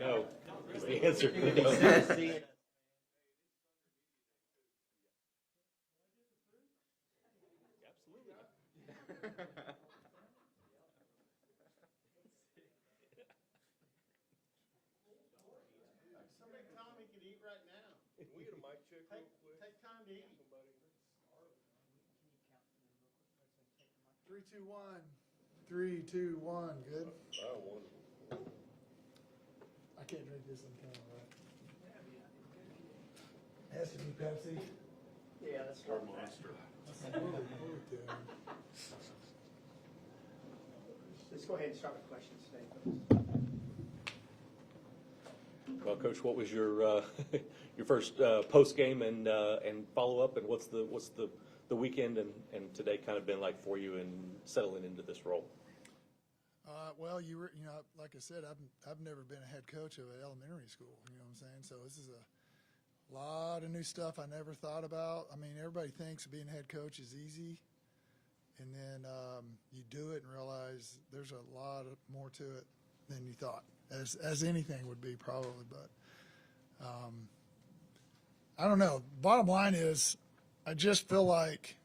No, is the answer. No. Absolutely. Somebody tell him he can eat right now. Can we get a mic check real quick? Take time to eat. Somebody. 3, 2, 1. 3, 2, 1. Good. I won. I can't drink this on camera, right? Has to be Pepsi. Yeah, that's Or Monster. Let's go ahead and start with questions today. Well, Coach, what was your your first post game and follow up, and what's the weekend and today kind of been like for you in settling into this role? Well, like I said, I've never been a head coach of an elementary school. You know what I'm saying? So this is a lot of new stuff I never thought about. I mean, everybody thinks being head coach is easy, and then you do it and realize there's a lot more to it than you thought, as anything would be probably. But I don't know. Bottom line is, I just feel like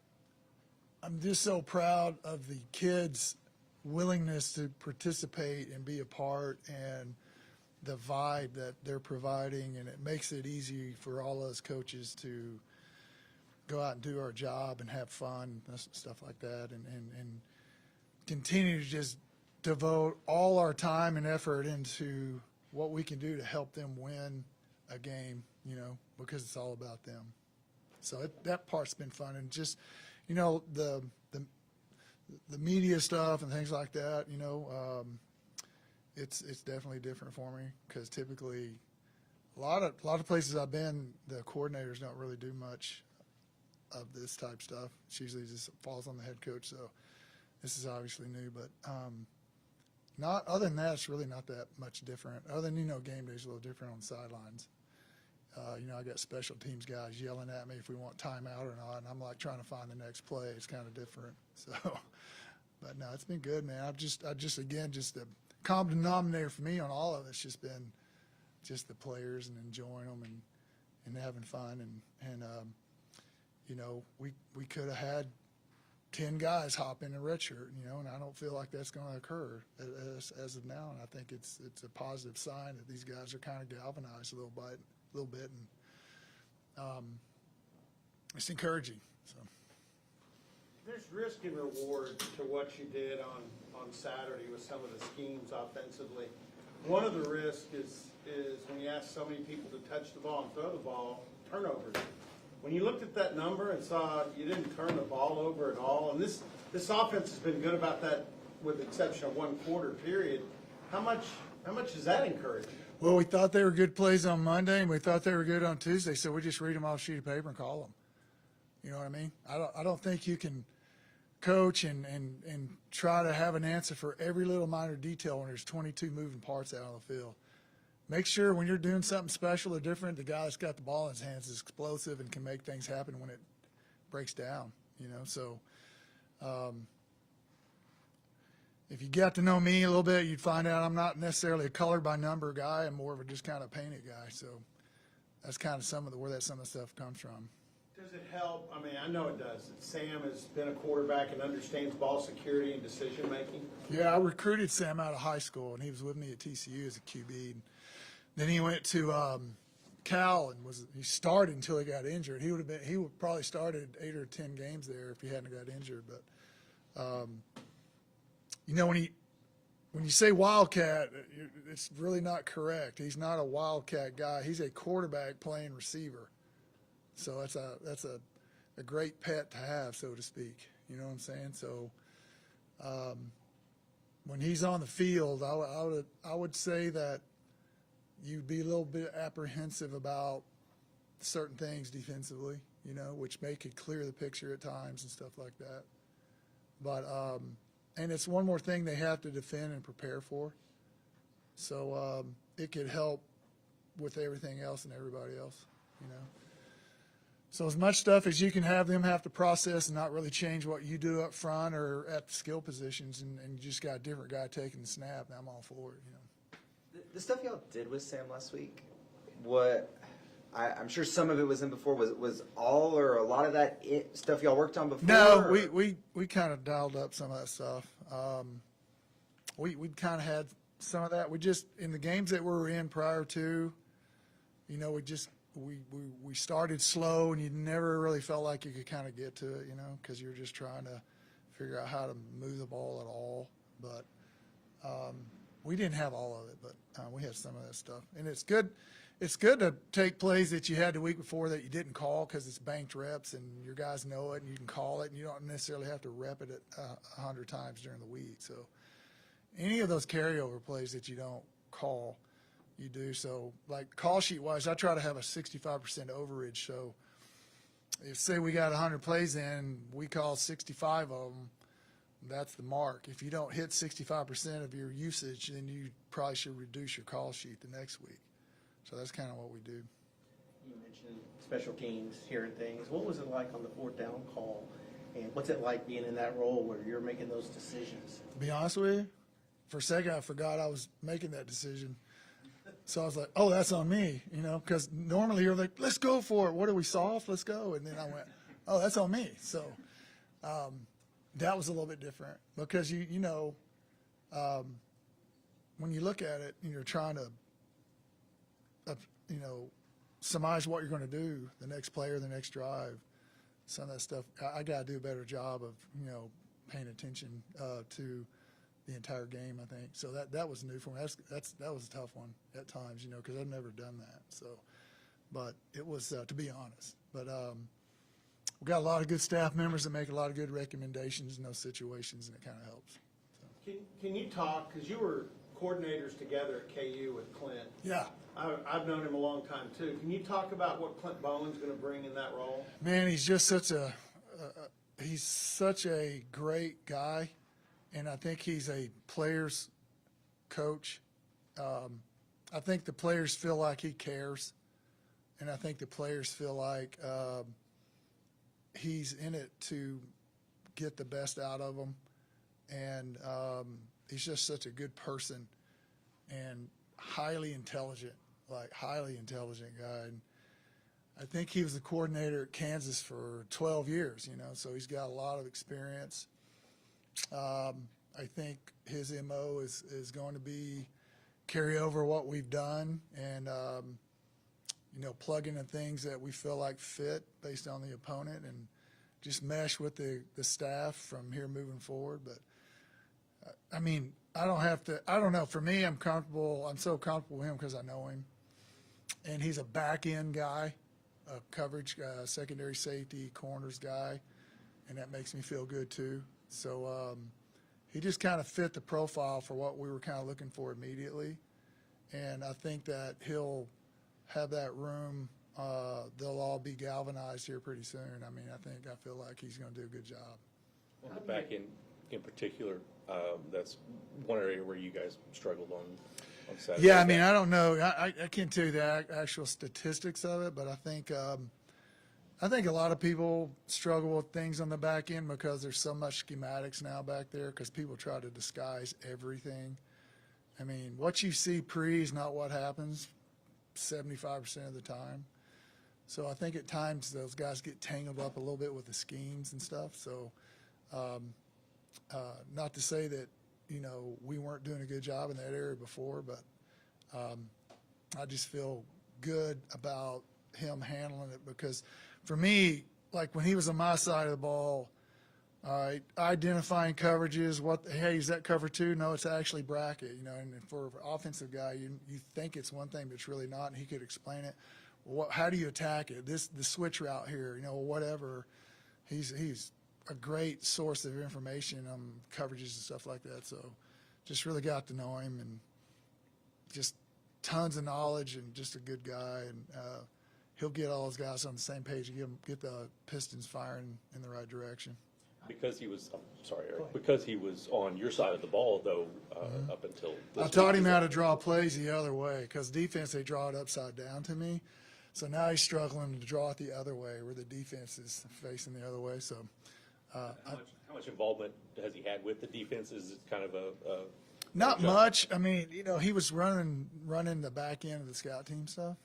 I'm just so proud of the kids' willingness to participate and be a part, and the vibe that they're providing, and it makes it easy for all us coaches to go out and do our job and have fun and stuff like that, and continue to just devote all our time and effort into what we can do to help them win a game, because it's all about them. So that part's been fun, and just, the media stuff and things like that, it's definitely different for me, because typically a lot of places I've been, the coordinators don't really do much of this type stuff. It's usually just falls on the head coach. So this is obviously new, but not other than that, it's really not that much different. Other than game day's a little different on the sidelines. I got special teams guys yelling at me if we want timeout or not, and I'm like trying to find the next play. It's kind of different. So, but no, it's been good, man. Just the common denominator for me on all of it's just been just the players and enjoying them and having fun, and we could have had 10 guys hop in a red shirt, and I don't feel like that's going to occur as of now, and I think it's a positive sign that these guys are kind of galvanized a little bit, and it's encouraging. So There's risk and reward to what you did on Saturday with some of the schemes offensively. One of the risks is when you ask so many people to touch the ball and throw the ball, turnovers. When you looked at that number and saw you didn't turn the ball over at all, and this offense has been good about that with the exception of one quarter period, how much does that encourage you? Well, we thought they were good plays on Monday, and we thought they were good on Tuesday, so we just read them off a sheet of paper and call them. You know what I mean? I don't think you can coach and try to have an answer for every little minor detail when there's 22 moving parts out on the field. Make sure when you're doing something special or different, the guy that's got the ball in his hands is explosive and can make things happen when it breaks down, So if you got to know me a little bit, you'd find out I'm not necessarily a color by number guy. I'm more of a just kind of painted guy. So that's kind of where some of the stuff comes from. Does it help? I mean, I know it does. Sam has been a quarterback and understands ball security and decision making. Yeah, I recruited Sam out of high school, and he was with me at TCU as a QB. Then he went to Cal and he started until he got injured. He would probably started 8 or 10 games there if he hadn't got injured. But when you say Wildcat, it's really not correct. He's not a Wildcat guy. He's a quarterback playing receiver. So that's a great pet to have, so to speak. You know what I'm saying? So when he's on the field, I would say that you'd be a little bit apprehensive about certain things defensively, which may could clear the picture at times and stuff like that. But and it's one more thing they have to defend and prepare for. So it could help with everything else and everybody else, So as much stuff as you can have them have to process and not really change what you do up front or at the skill positions, and you just got a different guy taking the snap, I'm all for it, The stuff y'all did with Sam last week, I'm sure some of it was in before. Was all or a lot of that stuff y'all worked on before? No, or? we kind of dialed up some of that stuff. We kind of had some of that. We just, in the games that we were in prior to, you know, we started slow, and you never really felt like you could kind of get to it, you know, because you're just trying to figure out how to move the ball at all. But we didn't have all of it, but we had some of that stuff. And it's good. It's good to take plays that you had the week before that you didn't call because it's banked reps and your guys know it and you can call it and you don't necessarily have to rep it 100 times during the week. So any of those carryover plays that you don't call, you do. So like call sheet wise, I try to have a 65% overage. So if say we got 100 plays in, we call 65 of them. That's the mark. If you don't hit 65% of your usage, then you probably should reduce your call sheet the next week. So that's kind of what we do. You mentioned special teams, hearing things. What was it like on the fourth down call? And what's it like being in that role where you're making those decisions? To be honest with you, for a second I forgot I was making that decision. So I was like, oh, that's on me, you know, because normally you're like, let's go for it. What are we, soft? Let's go. And then I went, oh, that's on me. So that was a little bit different because, you know, when you look at it and you're trying to, you know, surmise what you're going to do the next play or the next drive, some of that stuff, I got to do a better job of, you know, paying attention to the entire game, I think. So that was new for me. That was a tough one at times, you know, because I've never done that. So, but it was, to be honest. But we got a lot of good staff members that make a lot of good recommendations in those situations, and it kind of helps. So. Can you talk, because you were coordinators together at KU with Clint. Yeah. I've known him a long time too. Can you talk about what Clint Bowen's going to bring in that role? Man, he's just such a great guy, and I think he's a player's coach. I think the players feel like he cares, and I think the players feel like he's in it to get the best out of them, and he's just such a good person and highly intelligent guy. And I think he was the coordinator at Kansas for 12 years, you know, so he's got a lot of experience. I think his MO is going to be carry over what we've done and, you know, plug into things that we feel like fit based on the opponent and just mesh with the staff from here moving forward. But, I mean, I don't know. For me, I'm so comfortable with him because I know him. And he's a back-end guy, a coverage, secondary safety, corners guy, and that makes me feel good too. So he just kind of fit the profile for what we were kind of looking for immediately. And I think that he'll have that room. They'll all be galvanized here pretty soon. I mean, I feel like he's going to do a good job. On the back end in particular, that's one area where you guys struggled on Saturday. Yeah, I mean, I don't know. I can't tell you the actual statistics of it, but I think a lot of people struggle with things on the back end because there's so much schematics now back there because people try to disguise everything. I mean, what you see pre is not what happens 75% of the time. So I think at times those guys get tangled up a little bit with the schemes and stuff. So not to say that, you know, we weren't doing a good job in that area before, but I just feel good about him handling it because for me, like when he was on my side of the ball, all right, identifying coverages, hey, is that cover two? No, it's actually bracket, you know, and for an offensive guy, you think it's one thing, but it's really not, and he could explain it. How do you attack it? The switch route here, you know, whatever. He's a great source of information on coverages and stuff like that. So just really got to know him and just tons of knowledge and just a good guy. And he'll get all those guys on the same page and get the Pistons firing in the right direction. Because he was, Eric, because he was on your side of the ball, though, up until this I taught week. him how to draw plays the other way because defense, they draw it upside down to me. So now he's struggling to draw it the other way where the defense is facing the other way. So how much involvement has he had with the defense? Is it kind of a Not much. I mean, he was running the back end of the scout team stuff,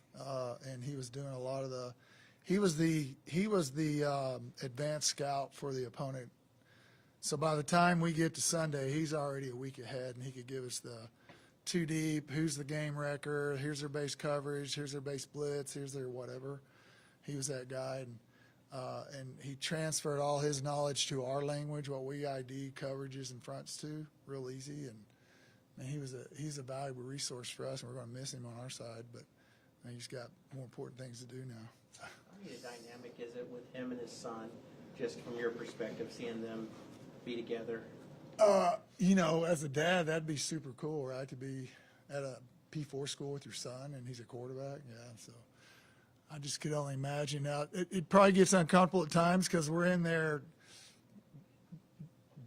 and he was doing a lot of the. He was the advanced scout for the opponent. So by the time we get to Sunday, he's already a week ahead, and he could give us the two deep, who's the game wrecker, here's their base coverage, here's their base blitz, here's their whatever. He was that guy, and he transferred all his knowledge to our language, what we ID coverages and fronts to, real easy. And he's a valuable resource for us, and we're going to miss him on our side. But he's got more important things to do now. How neat a dynamic is it with him and his son, just from your perspective, seeing them be together? As a dad, that'd be super cool, right? To be at a P4 school with your son, and he's a quarterback. Yeah, so I just could only imagine. Now, it probably gets uncomfortable at times because we're in there.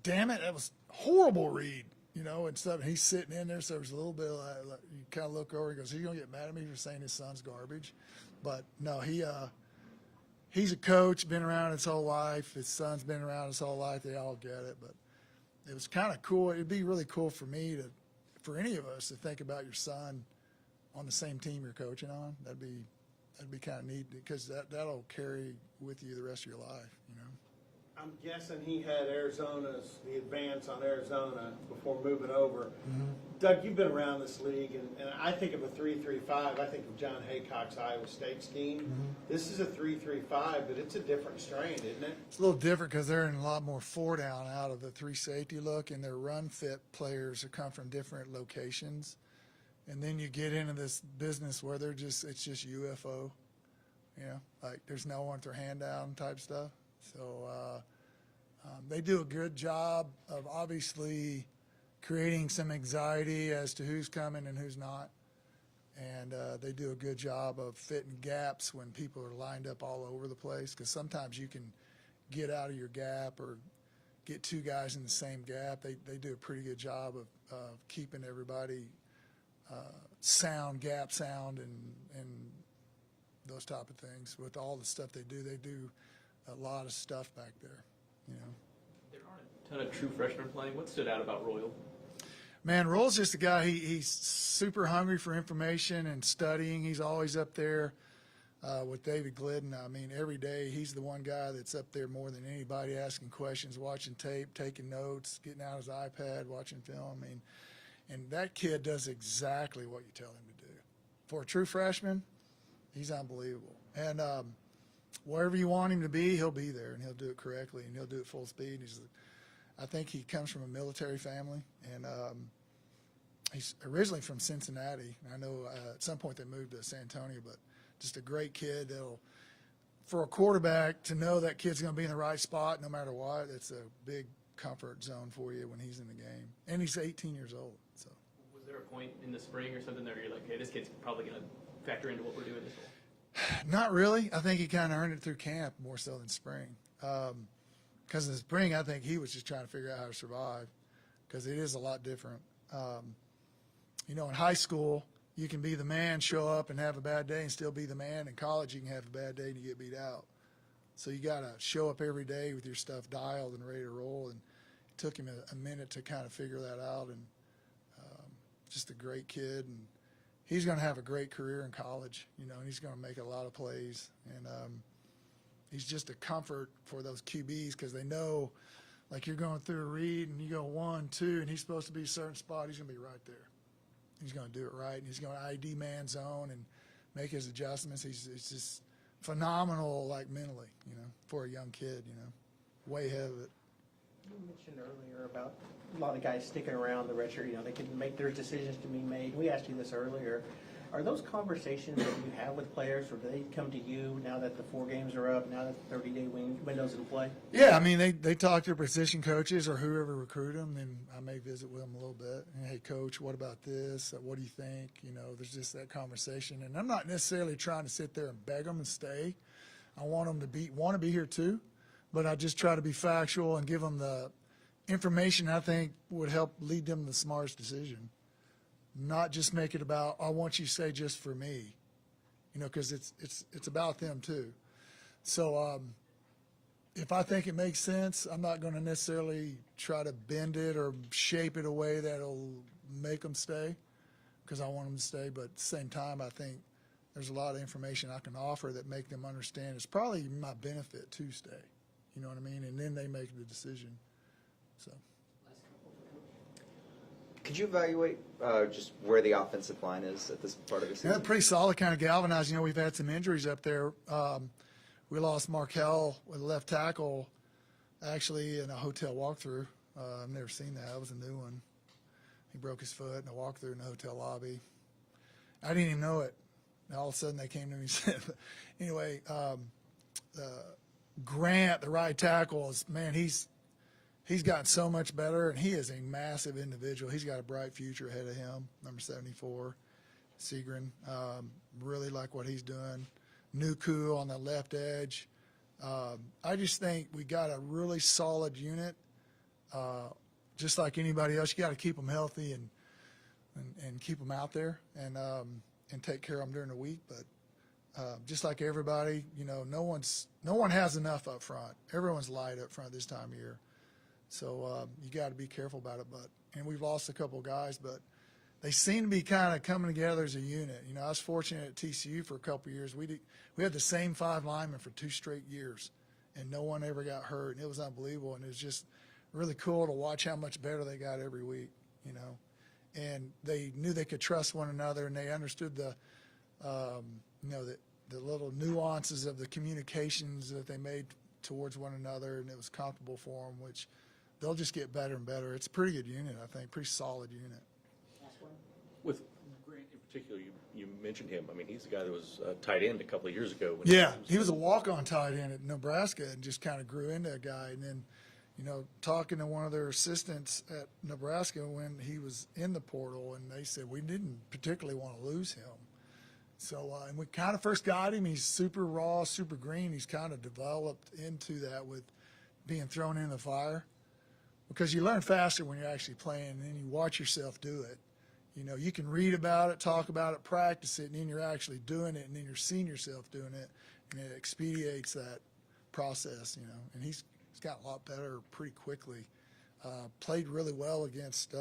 Damn it, that was horrible read, and stuff. And he's sitting in there, so there's a little bit of like you kind of look over and goes, he's going to get mad at me for saying his son's garbage. But no, he's a coach, been around his whole life. His son's been around his whole life. They all get it. But it was kind of cool. It'd be really cool for me for any of us to think about your son on the same team you're coaching on. That'd be kind of neat because that'll carry with you the rest of your life, I'm guessing he had the advance on Arizona before moving over. Mm-hmm. Doug, you've been around this league, and I think of a 3-3-5. I think of John Haycock's Iowa State scheme. Mm-hmm. This is a 3-3-5, but it's a different strain, isn't it? It's a little different because they're in a lot more four down out of the three safety look, and their run fit players who come from different locations. And then you get into this business where it's just UFO, like there's no one with their hand down type stuff. So they do a good job of obviously creating some anxiety as to who's coming and who's not. And they do a good job of fitting gaps when people are lined up all over the place, because sometimes you can get out of your gap or get two guys in the same gap. They do a pretty good job of keeping everybody gap sound and those type of things. With all the stuff they do a lot of stuff back there, There aren't a ton of true freshmen playing. What stood out about Royal? Man, Roll's just a guy, he's super hungry for information and studying. He's always up there with David Glidden. I mean, every day he's the one guy that's up there more than anybody, asking questions, watching tape, taking notes, getting out his iPad, watching film. I mean, and that kid does exactly what you tell him to do. For a true freshman, he's unbelievable. And wherever you want him to be, he'll be there, and he'll do it correctly, and he'll do it full speed. I think he comes from a military family, and he's originally from Cincinnati. I know at some point they moved to San Antonio, but just a great kid. For a quarterback to know that kid's going to be in the right spot no matter what, it's a big comfort zone for you when he's in the game. And he's 18 years old. So. Was there a point in the spring or something there where you're like, hey, this kid's probably going to factor into what we're doing this fall? Not really. I think he kind of earned it through camp more so than spring. Because in the spring, I think he was just trying to figure out how to survive, because it is a lot different. In high school, you can be the man, show up and have a bad day and still be the man. In college, you can have a bad day and you get beat out. So you got to show up every day with your stuff dialed and ready to roll. And it took him a minute to kind of figure that out. And just a great kid. And he's going to have a great career in college, and he's going to make a lot of plays. And he's just a comfort for those QBs, because they know, like, you're going through a read and you go 1, 2, and he's supposed to be a certain spot. He's going to be right there. He's going to do it right, and he's going to ID man zone and make his adjustments. He's just phenomenal, like, mentally, for a young kid, way ahead of it. You mentioned earlier about a lot of guys sticking around the redshirt. They can make their decisions to be made. We asked you this earlier. Are those conversations that you have with players, or do they come to you now that the 4 games are up, now that the 30-day window's in play? Yeah, I mean, they talk to their position coaches or whoever recruit them, and I may visit with them a little bit. And, hey, coach, what about this? What do you think? There's just that conversation. And I'm not necessarily trying to sit there and beg them to stay. I want them to want to be here too, but I just try to be factual and give them the information I think would help lead them to the smartest decision. Not just make it about, I want you to say just for me, because it's about them too. So if I think it makes sense, I'm not going to necessarily try to bend it or shape it a way that'll make them stay because I want them to stay. But at the same time, I think there's a lot of information I can offer that make them understand it's probably my benefit to stay. You know what I mean? And then they make the decision. So. Could you evaluate just where the offensive line is at this part of the season? Yeah, pretty solid, kind of galvanized. You know, we've had some injuries up there. We lost Markel with left tackle, actually, in a hotel walkthrough. I've never seen that. That was a new one. He broke his foot in a walkthrough in the hotel lobby. I didn't even know it. And all of a sudden, they came to me and said, anyway, Grant, the right tackle, he's gotten so much better, and he is a massive individual. He's got a bright future ahead of him, number 74, Segrin. Really like what he's doing. Nuku on the left edge. I just think we got a really solid unit. Just like anybody else, you got to keep them healthy and keep them out there and take care of them during the week. But just like everybody, you know, no one has enough up front. Everyone's light up front this time of year. So you got to be careful about it. And we've lost a couple of guys, but they seem to be kind of coming together as a unit. You know, I was fortunate at TCU for a couple of years. We had the same 5 linemen for 2 straight years, and no one ever got hurt. And it was unbelievable, and it was just really cool to watch how much better they got every week. You know, and they knew they could trust one another, and they understood the little nuances of the communications that they made towards one another, and it was comfortable for them, which they'll just get better and better. It's a pretty good unit, I think, pretty solid unit. With Grant in particular, you mentioned him. I mean, he's the guy that was tight end a couple of years ago. Yeah, he was a walk-on tight end at Nebraska and just kind of grew into a guy. And then, you know, talking to one of their assistants at Nebraska when he was in the portal, and they said we didn't particularly want to lose him. So, and we kind of first got him. He's super raw, super green. He's kind of developed into that with being thrown in the fire, because you learn faster when you're actually playing, and then you watch yourself do it. You know, you can read about it, talk about it, practice it, and then you're actually doing it, and then you're seeing yourself doing it, and it expedites that process, you know. And he's got a lot better pretty quickly. Played really well against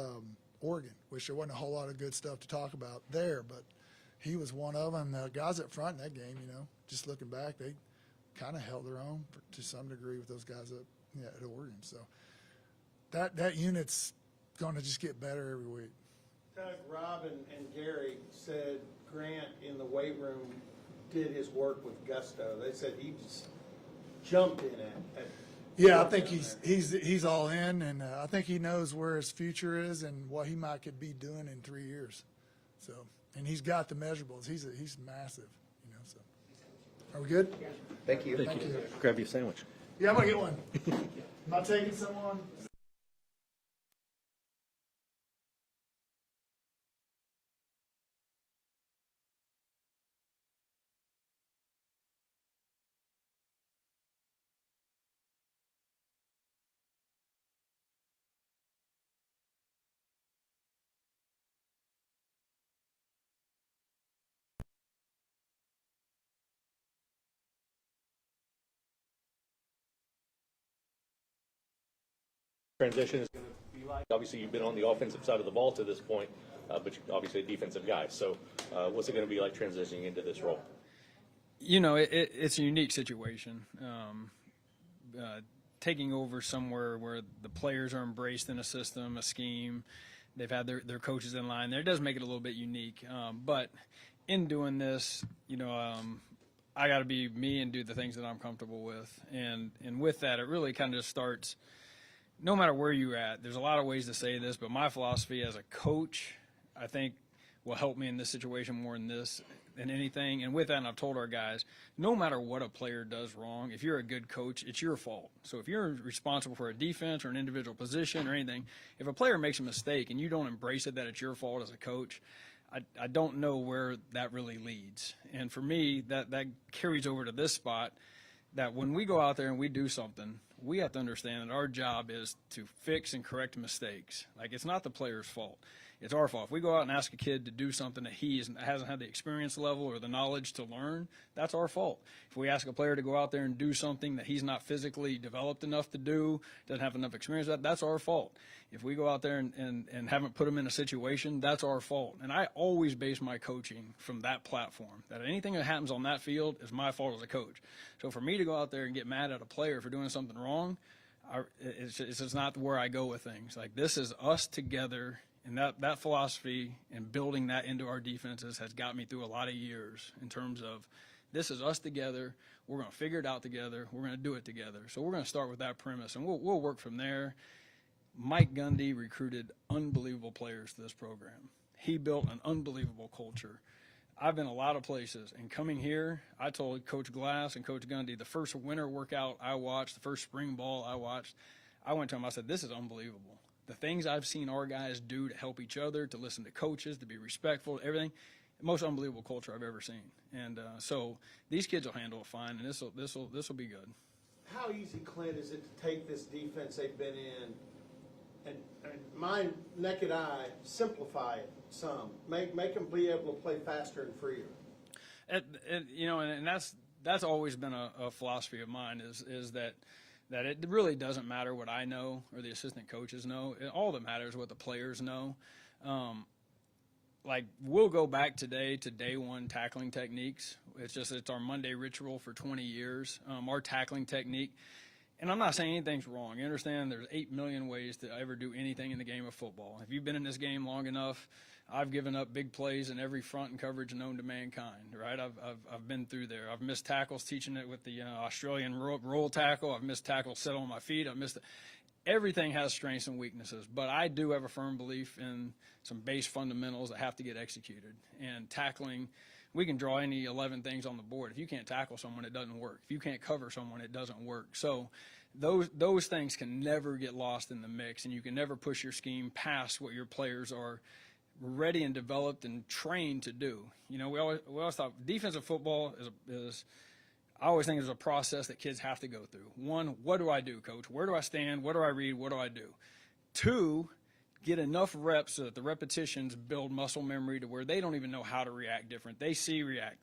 Oregon, which there wasn't a whole lot of good stuff to talk about there, but he was one of them. The guys up front in that game, you know, just looking back, they kind of held their own to some degree with those guys at Oregon. So that unit's going to just get better every week. Doug, Rob, and Gary said Grant in the weight room did his work with gusto. They said he just jumped in it. Yeah, I think he's all in, and I think he knows where his future is and what he could be doing in 3 years. So, and he's got the measurables. He's massive, you know. So, are we good? Thank you. Thank you. Grab you a sandwich. Yeah, I'm gonna get one. Am I taking someone? Transition is going to be like? Obviously, you've been on the offensive side of the ball to this point, but you're obviously a defensive guy. So what's it going to be like transitioning into this role? You know, it's a unique situation. Taking over somewhere where the players are embraced in a system, a scheme, they've had their coaches in line there. It does make it a little bit unique. But in doing this, you know, I got to be me and do the things that I'm comfortable with. And with that, it really kind of just starts – no matter where you're at, there's a lot of ways to say this, but my philosophy as a coach, I think, will help me in this situation more than anything. And with that, and I've told our guys, no matter what a player does wrong, if you're a good coach, it's your fault. So if you're responsible for a defense or an individual position or anything, if a player makes a mistake and you don't embrace it that it's your fault as a coach, I don't know where that really leads. And for me, that carries over to this spot, that when we go out there and we do something, we have to understand that our job is to fix and correct mistakes. Like, it's not the player's fault. It's our fault. If we go out and ask a kid to do something that hasn't had the experience level or the knowledge to learn, that's our fault. If we ask a player to go out there and do something that he's not physically developed enough to do, doesn't have enough experience, that's our fault. If we go out there and haven't put him in a situation, that's our fault. And I always base my coaching from that platform, that anything that happens on that field is my fault as a coach. So for me to go out there and get mad at a player for doing something wrong, it's just not where I go with things. Like, this is us together. And that philosophy and building that into our defenses has got me through a lot of years in terms of, this is us together. We're going to figure it out together. We're going to do it together. So we're going to start with that premise, and we'll work from there. Mike Gundy recruited unbelievable players to this program. He built an unbelievable culture. I've been a lot of places, and coming here, I told Coach Glass and Coach Gundy, the first winter workout I watched, the first spring ball I watched, I went to him, I said, this is unbelievable. The things I've seen our guys do to help each other, to listen to coaches, to be respectful, everything, the most unbelievable culture I've ever seen. And so these kids will handle it fine, and this will be good. How easy, Clint, is it to take this defense they've been in and my naked eye, simplify it some, make them be able to play faster and freer? And that's always been a philosophy of mine is that it really doesn't matter what I know or the assistant coaches know. All that matters is what the players know. Like, we'll go back today to day one tackling techniques. It's our Monday ritual for 20 years, our tackling technique. And I'm not saying anything's wrong. You understand there's 8 million ways to ever do anything in the game of football. If you've been in this game long enough, I've given up big plays in every front and coverage known to mankind, right? I've been through there. I've missed tackles teaching it with the Australian roll tackle. I've missed tackles set on my feet. Everything has strengths and weaknesses, but I do have a firm belief in some base fundamentals that have to get executed. And tackling, we can draw any 11 things on the board. If you can't tackle someone, it doesn't work. If you can't cover someone, it doesn't work. So those things can never get lost in the mix, and you can never push your scheme past what your players are ready and developed and trained to do. You know, we always thought defensive football is I always think it's a process that kids have to go through. One, what do I do, coach? Where do I stand? What do I read? What do I do? Two, get enough reps so that the repetitions build muscle memory to where they don't even know how to react different. They see, react.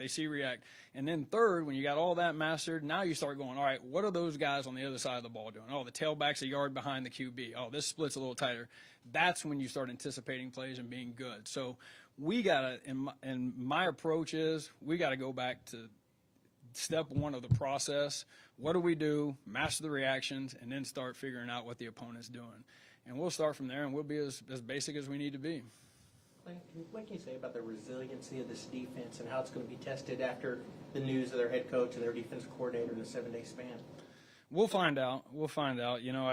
And then third, when you got all that mastered, now you start going, all right, what are those guys on the other side of the ball doing? Oh, the tailback's a yard behind the QB. Oh, this split's a little tighter. That's when you start anticipating plays and being good. So we got to, and my approach is, we got to go back to step one of the process. What do we do? Master the reactions, and then start figuring out what the opponent's doing. And we'll start from there, and we'll be as basic as we need to be. What can you say about the resiliency of this defense and how it's going to be tested after the news of their head coach and their defensive coordinator in a 7-day span? We'll find out. You know,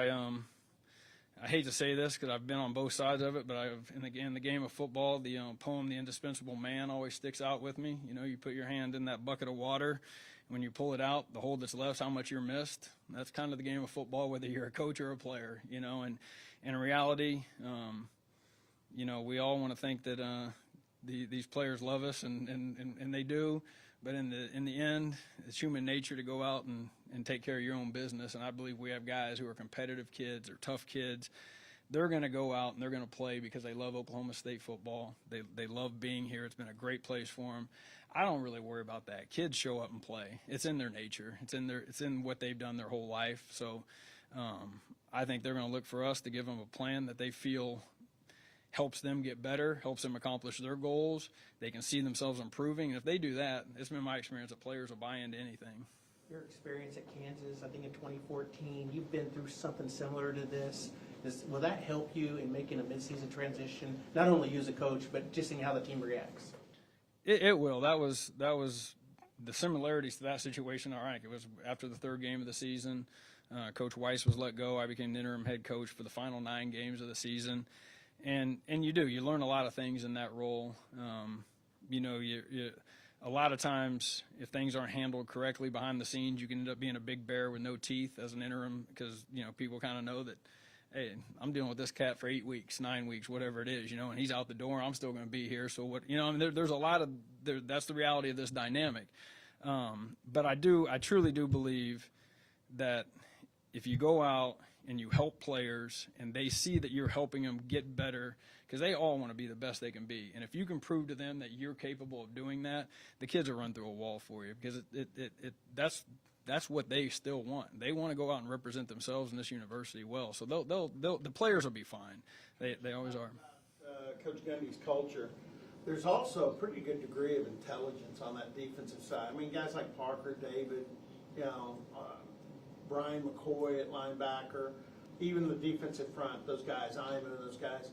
I hate to say this because I've been on both sides of it, but in the game of football, the poem "The Indispensable Man" always sticks out with me. You know, you put your hand in that bucket of water. When you pull it out, the hole that's left, how much you're missed. That's kind of the game of football, whether you're a coach or a player, you know. And in reality, you know, we all want to think that these players love us, and they do. But in the end, it's human nature to go out and take care of your own business. And I believe we have guys who are competitive kids or tough kids. They're going to go out and they're going to play because they love Oklahoma State football. They love being here. It's been a great place for them. I don't really worry about that. Kids show up and play. It's in their nature. It's in what they've done their whole life. So I think they're going to look for us to give them a plan that they feel helps them get better, helps them accomplish their goals. They can see themselves improving. And if they do that, it's been my experience that players will buy into anything. Your experience at Kansas, I think in 2014, you've been through something similar to this. Will that help you in making a midseason transition, not only you as a coach, but just seeing how the team reacts? It will. That was the similarities to that situation. All right, it was after the third game of the season. Coach Weiss was let go. I became the interim head coach for the final 9 games of the season. And you learn a lot of things in that role. You know, a lot of times if things aren't handled correctly behind the scenes, you can end up being a big bear with no teeth as an interim because, you know, people kind of know that, hey, I'm dealing with this cat for 8 weeks, 9 weeks, whatever it is, you know, and he's out the door. I'm still going to be here. So what, you know, I mean, there's a lot of that's the reality of this dynamic. But I truly do believe that if you go out and you help players and they see that you're helping them get better, because they all want to be the best they can be. And if you can prove to them that you're capable of doing that, the kids will run through a wall for you, because that's what they still want. They want to go out and represent themselves in this university well. So the players will be fine. They always are. Coach Gundy's culture, there's also a pretty good degree of intelligence on that defensive side. I mean, guys like Parker, David, Brian McCoy at linebacker, even the defensive front, those guys, Iman and those guys.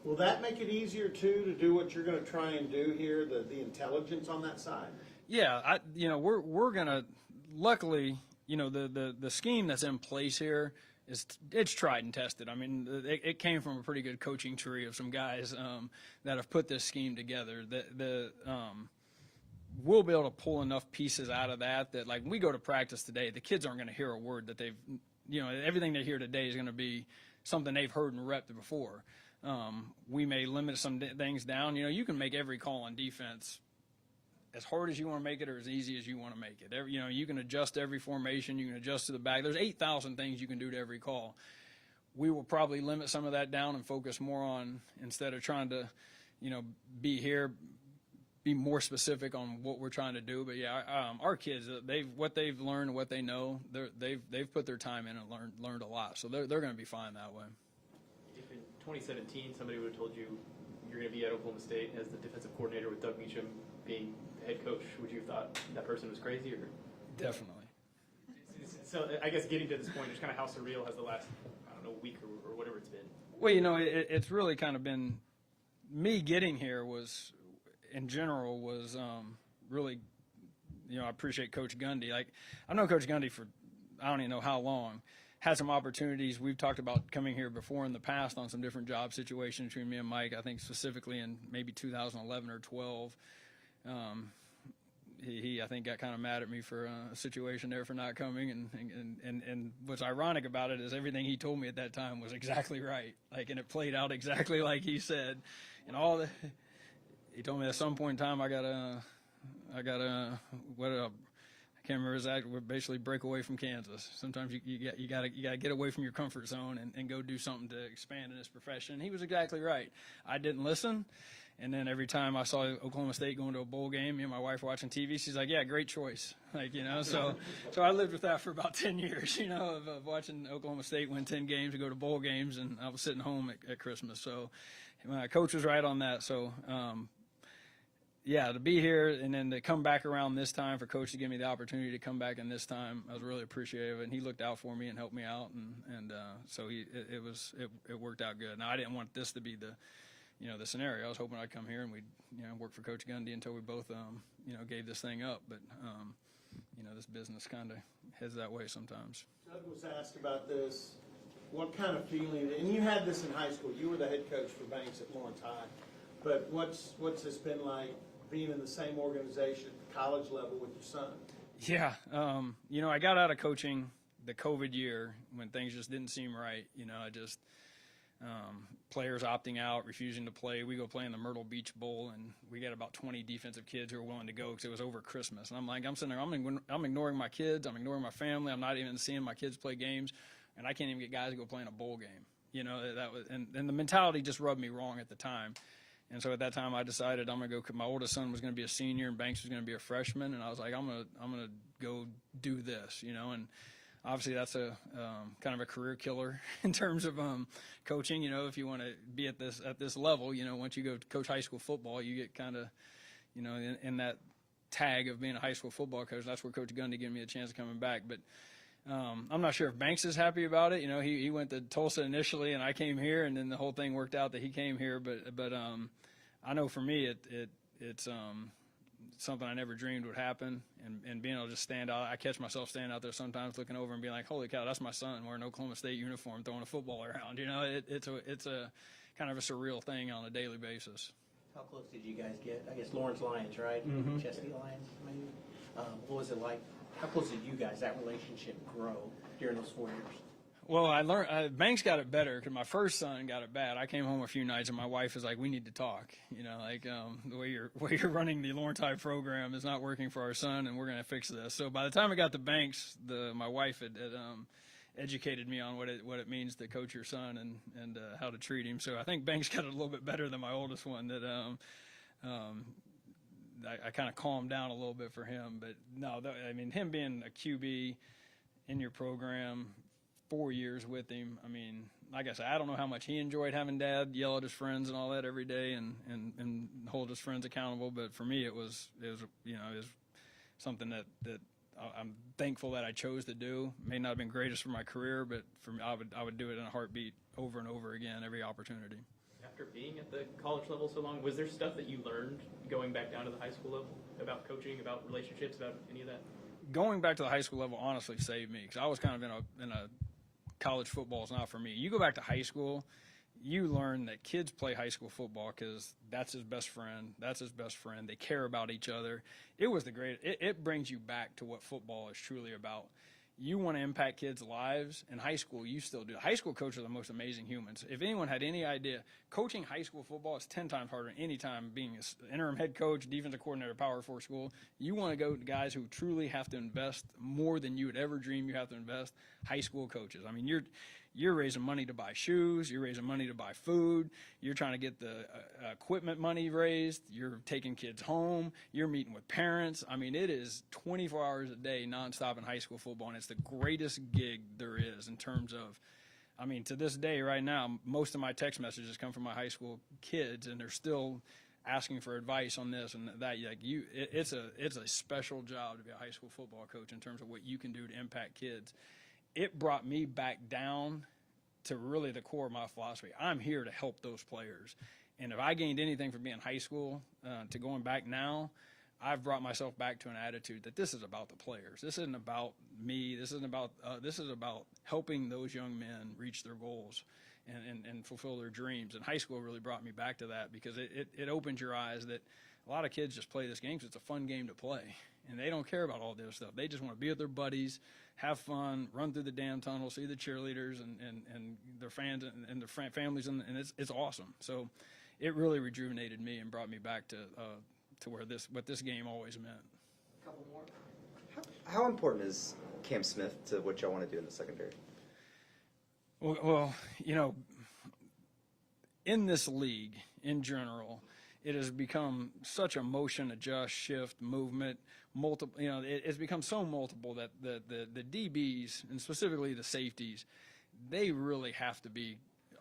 Will that make it easier, too, to do what you're going to try and do here, the intelligence on that side? Yeah, we're going to, luckily, the scheme that's in place here, it's tried and tested. I mean, it came from a pretty good coaching tree of some guys that have put this scheme together. We'll be able to pull enough pieces out of that like when we go to practice today, the kids aren't going to hear a word that they've, everything they hear today is going to be something they've heard and repped before. We may limit some things down. You can make every call on defense as hard as you want to make it or as easy as you want to make it. You can adjust every formation. You can adjust to the back. There's 8,000 things you can do to every call. We will probably limit some of that down and focus more on, instead of trying to, be more specific on what we're trying to do. But yeah, our kids, what they've learned, what they know, they've put their time in and learned a lot. So they're going to be fine that way. If in 2017 somebody would have told you you're going to be at Oklahoma State as the defensive coordinator with Doug Meacham being the head coach, would you have thought that person was crazy? Or Definitely. So I guess getting to this point, just kind of how surreal has the last, week or whatever it's been? Well, it's really kind of been, me getting here was, in general, was really, I appreciate Coach Gundy. Like, I've known Coach Gundy for I don't even know how long. Had some opportunities. We've talked about coming here before in the past on some different job situations between me and Mike. I think specifically in maybe 2011 or 12. He I think got kind of mad at me for a situation there for not coming, and what's ironic about it is everything he told me at that time was exactly right. And it played out exactly like he said, and he told me at some point in time I can't remember exactly. We're basically break away from Kansas. Sometimes you got to get away from your comfort zone and go do something to expand in this profession. And he was exactly right. I didn't listen, and then every time I saw Oklahoma State going to a bowl game, me and my wife were watching TV. She's like, "Yeah, great choice." So I lived with that for about 10 years. Of watching Oklahoma State win 10 games and go to bowl games, and I was sitting home at Christmas. So my coach was right on that. So. Yeah, to be here and then to come back around this time for Coach to give me the opportunity to come back in this time, I was really appreciative, and he looked out for me and helped me out, and so it worked out good. Now I didn't want this to be the scenario. I was hoping I'd come here and we'd work for Coach Gundy until we both gave this thing up, but this business kind of heads that way sometimes. Doug was asked about this. What kind of feeling? And you had this in high school. You were the head coach for Banks at Lawrence High, but what's this been like? Being in the same organization at the college level with your son? Yeah. I got out of coaching the COVID year when things just didn't seem right. Players opting out, refusing to play. We go play in the Myrtle Beach Bowl, and we got about 20 defensive kids who were willing to go because it was over Christmas. And I'm sitting there, I'm ignoring my kids. I'm ignoring my family. I'm not even seeing my kids play games, and I can't even get guys to go play in a bowl game. That was, and the mentality just rubbed me wrong at the time. And so at that time, I decided I'm going to go. My oldest son was going to be a senior, and Banks was going to be a freshman. And I was like, I'm going to go do this, And obviously, that's a kind of a career killer in terms of coaching. If you want to be at this level, once you go to coach high school football, you get kind of, in that tag of being a high school football coach. That's where Coach Gundy gave me a chance of coming back, but. I'm not sure if Banks is happy about it. He went to Tulsa initially, and I came here, and then the whole thing worked out that he came here. But I know for me, it's something I never dreamed would happen, and being able to just stand out. I catch myself standing out there sometimes, looking over and being like, "Holy cow, that's my son wearing an Oklahoma State uniform, throwing a football around." It's a kind of a surreal thing on a daily basis. How close did you guys get? I guess Lawrence Lions, right? Mm-hmm. Chesney Lions, maybe. What was it like? How close did you guys, that relationship, grow during those 4 years? Well, I learned Banks got it better because my first son got it bad. I came home a few nights and my wife was like, "We need to talk. The way you're running the Lawrence High program is not working for our son, and we're going to fix this." So by the time I got to Banks, my wife educated me on what it means to coach your son and how to treat him. So I think Banks got it a little bit better than my oldest one. That I kind of calmed down a little bit for him. But no, I mean, him being a QB in your program, 4 years with him. I mean, like I said, I don't know how much he enjoyed having Dad yell at his friends and all that every day and hold his friends accountable. But for me, it was something that I'm thankful that I chose to do. May not have been greatest for my career, but for me, I would do it in a heartbeat over and over again, every opportunity. After being at the college level so long, was there stuff that you learned going back down to the high school level about coaching, about relationships, about any of that? Going back to the high school level honestly saved me because I was kind of in a college football is not for me. You go back to high school, you learn that kids play high school football because that's his best friend. That's his best friend. They care about each other. It was it brings you back to what football is truly about. You want to impact kids' lives. In high school, you still do. High school coaches are the most amazing humans. If anyone had any idea, coaching high school football is 10 times harder than any time being an interim head coach, defensive coordinator, Power 4 school. You want to go to guys who truly have to invest more than you would ever dream you have to invest. High school coaches. I mean, you're raising money to buy shoes. You're raising money to buy food. You're trying to get the equipment money raised. You're taking kids home. You're meeting with parents. I mean, it is 24 hours a day nonstop in high school football, and it's the greatest gig there is in terms of, I mean, to this day right now, most of my text messages come from my high school kids, and they're still asking for advice on this and that. It's a special job to be a high school football coach in terms of what you can do to impact kids. It brought me back down to really the core of my philosophy. I'm here to help those players. And if I gained anything from being in high school to going back now, I've brought myself back to an attitude that this is about the players. This isn't about me. This is about helping those young men reach their goals and fulfill their dreams. And high school really brought me back to that because it opens your eyes that a lot of kids just play this game because it's a fun game to play. And they don't care about all this stuff. They just want to be with their buddies, have fun, run through the damn tunnel, see the cheerleaders and their fans and their families, and it's awesome. So it really rejuvenated me and brought me back to what this game always meant. A couple more. How important is Cam Smith to what y'all want to do in the secondary? Well, in this league in general, it has become such a motion, adjust, shift, movement, multiple. It's become so multiple that the DBs and specifically the safeties, they really have to be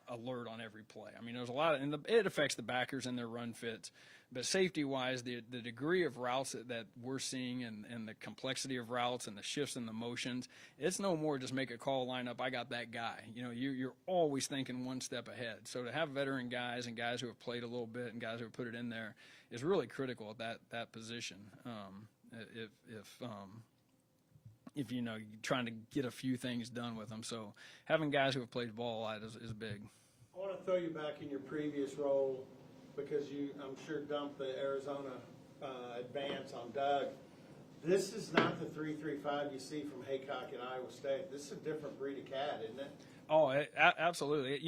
alert on every play. I mean, there's a lot and it affects the backers and their run fits. But safety-wise, the degree of routes that we're seeing and the complexity of routes and the shifts and the motions, it's no more just make a call, line up, I got that guy. You're always thinking one step ahead. So to have veteran guys and guys who have played a little bit and guys who have put it in there is really critical at that position. If you're trying to get a few things done with them. So having guys who have played ball a lot is big. I want to throw you back in your previous role because you, I'm sure, dumped the Arizona advance on Doug. This is not the 3-3-5 you see from Haycock at Iowa State. This is a different breed of cat, isn't it? Oh, absolutely.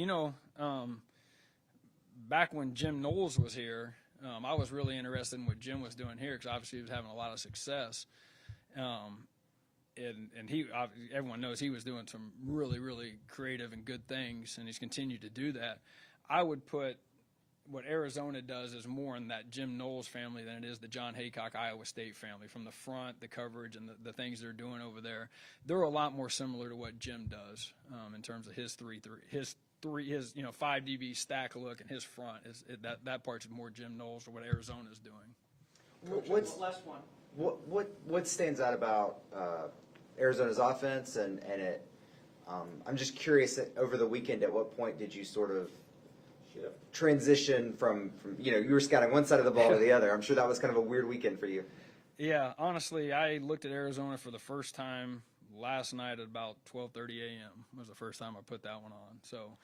Back when Jim Knowles was here, I was really interested in what Jim was doing here because obviously he was having a lot of success. And everyone knows he was doing some really, really creative and good things, and he's continued to do that. I would put what Arizona does is more in that Jim Knowles family than it is the John Haycock Iowa State family. From the front, the coverage, and the things they're doing over there, they're a lot more similar to what Jim does in terms of his 5 DB stack look, and his front that part's more Jim Knowles or what Arizona's doing. Last one. What stands out about Arizona's offense and it? I'm just curious. Over the weekend, at what point did you sort of transition from you were scouting one side of the ball to the other? I'm sure that was kind of a weird weekend for you. Yeah, honestly, I looked at Arizona for the first time last night at about 12:30 a.m. was the first time I put that one on. So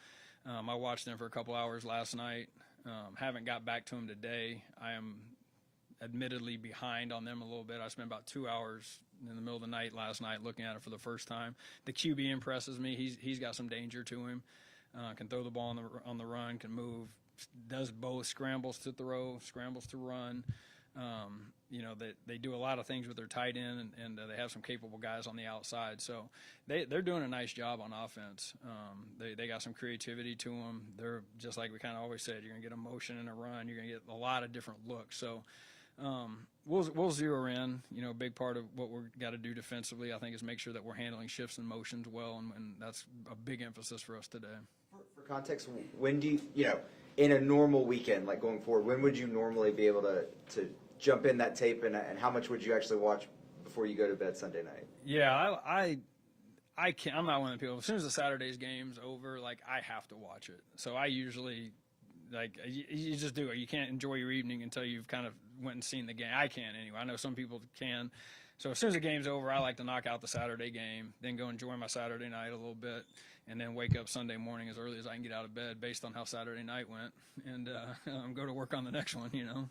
I watched them for a couple hours last night. Haven't got back to them today. I am admittedly behind on them a little bit. I spent about 2 hours in the middle of the night last night looking at it for the first time. The QB impresses me. He's got some danger to him. Can throw the ball on the run, can move, does both, scrambles to throw, scrambles to run. You know, they do a lot of things with their tight end, and they have some capable guys on the outside. So they're doing a nice job on offense. They got some creativity to them. They're just like we kind of always said, you're going to get a motion and a run. You're going to get a lot of different looks. So we'll zero in. You know, a big part of what we've got to do defensively, I think, is make sure that we're handling shifts and motions well, and that's a big emphasis for us today. For context, when do you know, in a normal weekend, like going forward, when would you normally be able to jump in that tape, and how much would you actually watch before you go to bed Sunday night? Yeah, I can't. I'm not one of the people. As soon as the Saturday's game's over, like I have to watch it. So I usually, like, you just do it. You can't enjoy your evening until you've kind of went and seen the game. I can't anyway. I know some people can. So as soon as the game's over, I like to knock out the Saturday game, then go enjoy my Saturday night a little bit, and then wake up Sunday morning as early as I can get out of bed based on how Saturday night went, and go to work on the next one. You know.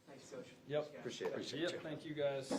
Thanks, Coach. Yep. Appreciate it. Yep. Thank you guys.